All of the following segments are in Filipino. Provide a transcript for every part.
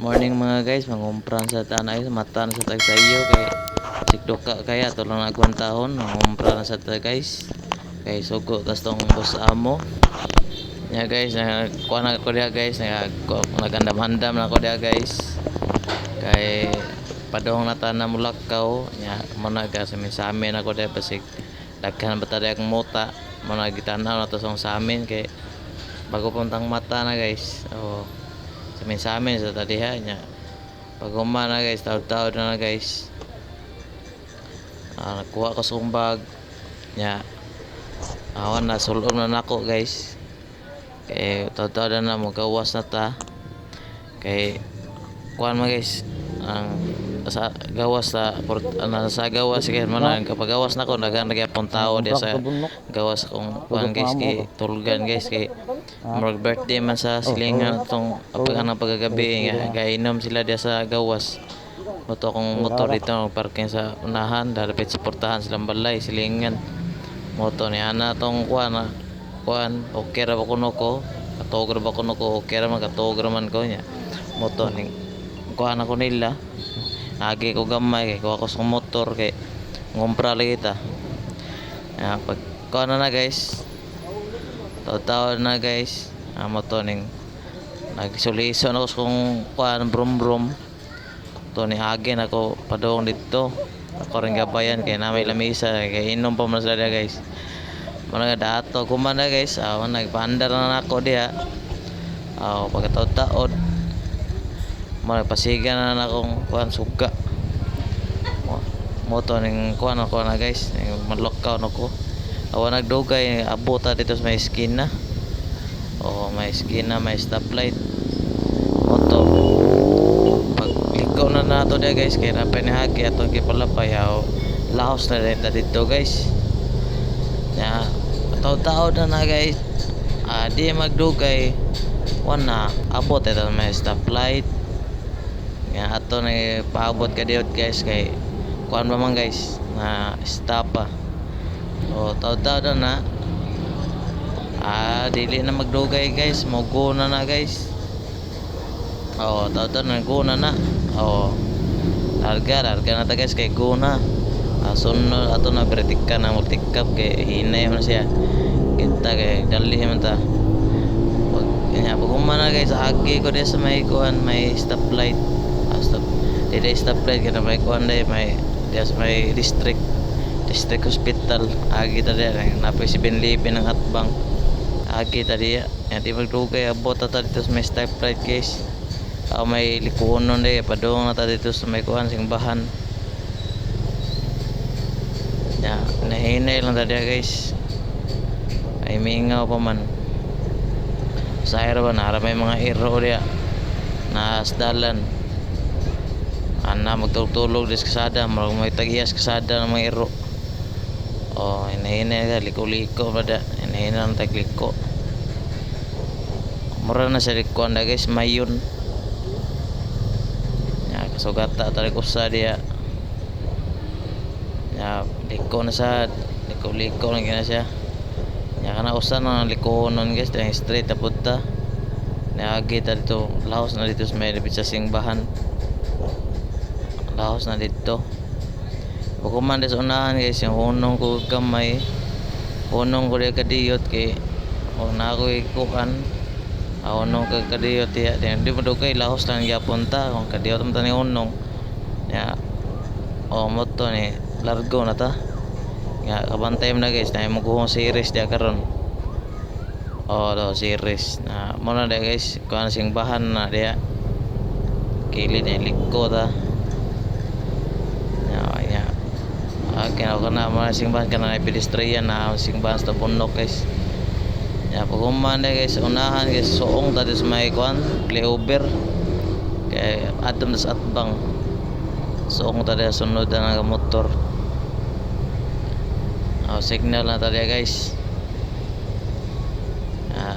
Morning mga guys, mangumpran sa tanay, mata na sa tag sa iyo kay sikdoka kaya tulong na agwan tahon, mangumpran na sa tag guys. Kay sugo tas tong boss amo. Ya guys, kuha na ko diha guys, nagandam-handam na ko diha guys. Kay padong na tanan mulakaw, nya mo na ka sa amin ako diha basig daghan ba ta ang muta, mo na gitanaw na to sa amin kay bago puntang mata na guys. Oh, sa amin sa tadiha nya pag na guys, taod-taod na guys. Nakuha ko sumbag nya awan na sulod na nako guys. Kay taod-taod na mo gawas na ta. Kay kuan mo guys, ang sa gawas sa gawas kay man kapag gawas na ko naghan gyapon tao diya sa gawas kung kuan guys kay tulgan guys kay mag birthday man sa silingan tong pagagabi nga gainom sila diya sa gawas. Moto kong motor dito parking sa unahan dapat suportahan silang balay silingan. Moto ni ana tong kuan okay ra ba kuno ko katog ra ba kuno ko okay ra man katog ra man ko nya. Moto ning kuan ako nila agi ko gamay kay kuha ko sa motor kay ngumpra lagi ta. Pag kuha na guys, taw na guys, mo to ning nagsulison ako kung kuha brum brum to ni agi na ko padong dito ako rin gabayan kay na may lamisa kay inom pa man sila guys. Mga dato kumana guys, nagpaandar na ako diha. Pagkataod-taod magpasigan na akong kuan suga moto ning kuan ako na guys, ning madlokaw nako awan nagdugay abot dito sa may esquina. May esquina, may stoplight moto pag ikaw na nato dia guys kay na pinahagi atong gipalapay lahos na dito guys nya taod-taod na guys. Di magdugay wana abot ito may stoplight nga ato na paabot ka diot guys kay kuan ba man guys na stop pa. Taod-taod na dili na magdugay guys, mogo na guys. Taod-taod na guna na. Larga na ta guys kay guna. Sunod ato na bertikap na multikap kay hinay man siya kita kay dali man ta. Pag humana guys agi ko sa may kuan may stoplight. Dili stoplight kana may kuan may district hospital agi ta diya napay si Benlipin ng atbang agi ta diya di magdugay abot ta dito sa may stoplight guys. May likunon padung na ta dito sa may kuan simbahan ya nahinay lang ta diya guys. Ay mingaw pa man sa ba nara may mga iro diya na asdalan magtulog dis kasada may tagiyas kasada ng mga iro. Hinahinay liko-liko pada hinahinay ng tagliko mura na sa likuan na guys mayon kasugata tarik usa diya liko na sa liko-liko lang gina siya kana usa na likonon guys dahil straight na punta naagi ta dito lahos na dito sa may lapit sa simbahan lahos na dito. Pagkuman sa unahan guys yung hunong ko gamay hunong ko diya kadiyot kay na ako ikuan hunong ka kadiyot diya di madugay lahos lang gyapon ta kung kadiyot man ta ni hunong ya moto ni largo na ta nga kabantay mo na guys na mo series diya karon series na mo na diya guys kuan sing bahan na diya kilid ni liko ta kaya ako na mga singbahan ka na pedestrian na singbahan sa punok guys. Pag humanda guys unahan guys suong tadi sa may kuan layover kay adom sa atbang suong tadi sunod na ng motor. Signal na tadi guys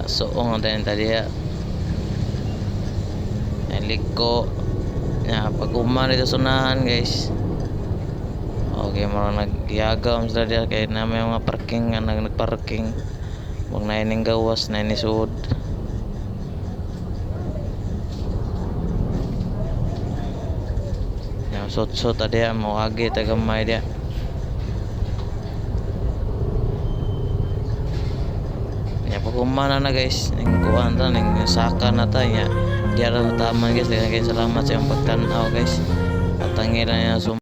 suong na tadi liko pag humanda sa unahan guys. Okay, marang nagyagam sila diya kay na may mga parking nga nagparking wag na ining gawas na ini suod sot-sot dia mo agi tagamay dia. Ya pagkumana na guys, ning kuan ta ning saka na ta nya. Diara sa taman guys, daghang salamat sa imong pagtan-aw guys. At tangiran na